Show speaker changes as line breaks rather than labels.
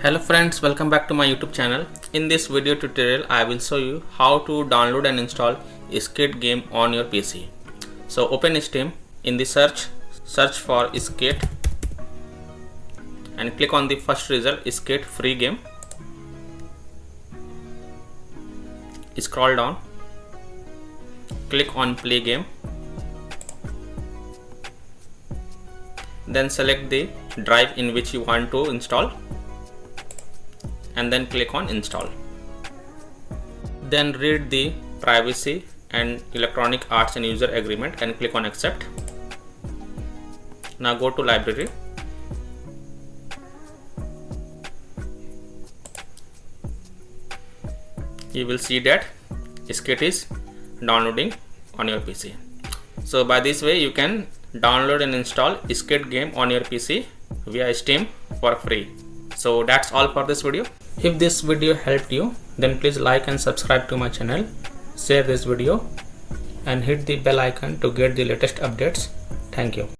Hello friends, welcome back to my YouTube channel. In this video tutorial I will show you how to download and install Skate game on your PC. So open Steam, in the search for Skate and click on the first result, Skate free game. Scroll down, click on play game, then select the drive in which you want to install and then click on install. Then read the privacy and electronic arts and user agreement and click on accept. Now go to library. You will see that Skate is downloading on your PC. So by this way you can download and install Skate game on your PC via Steam for free. So that's all for this video. If this video helped you, then please like and subscribe to my channel, share this video and hit the bell icon to get the latest updates. Thank you.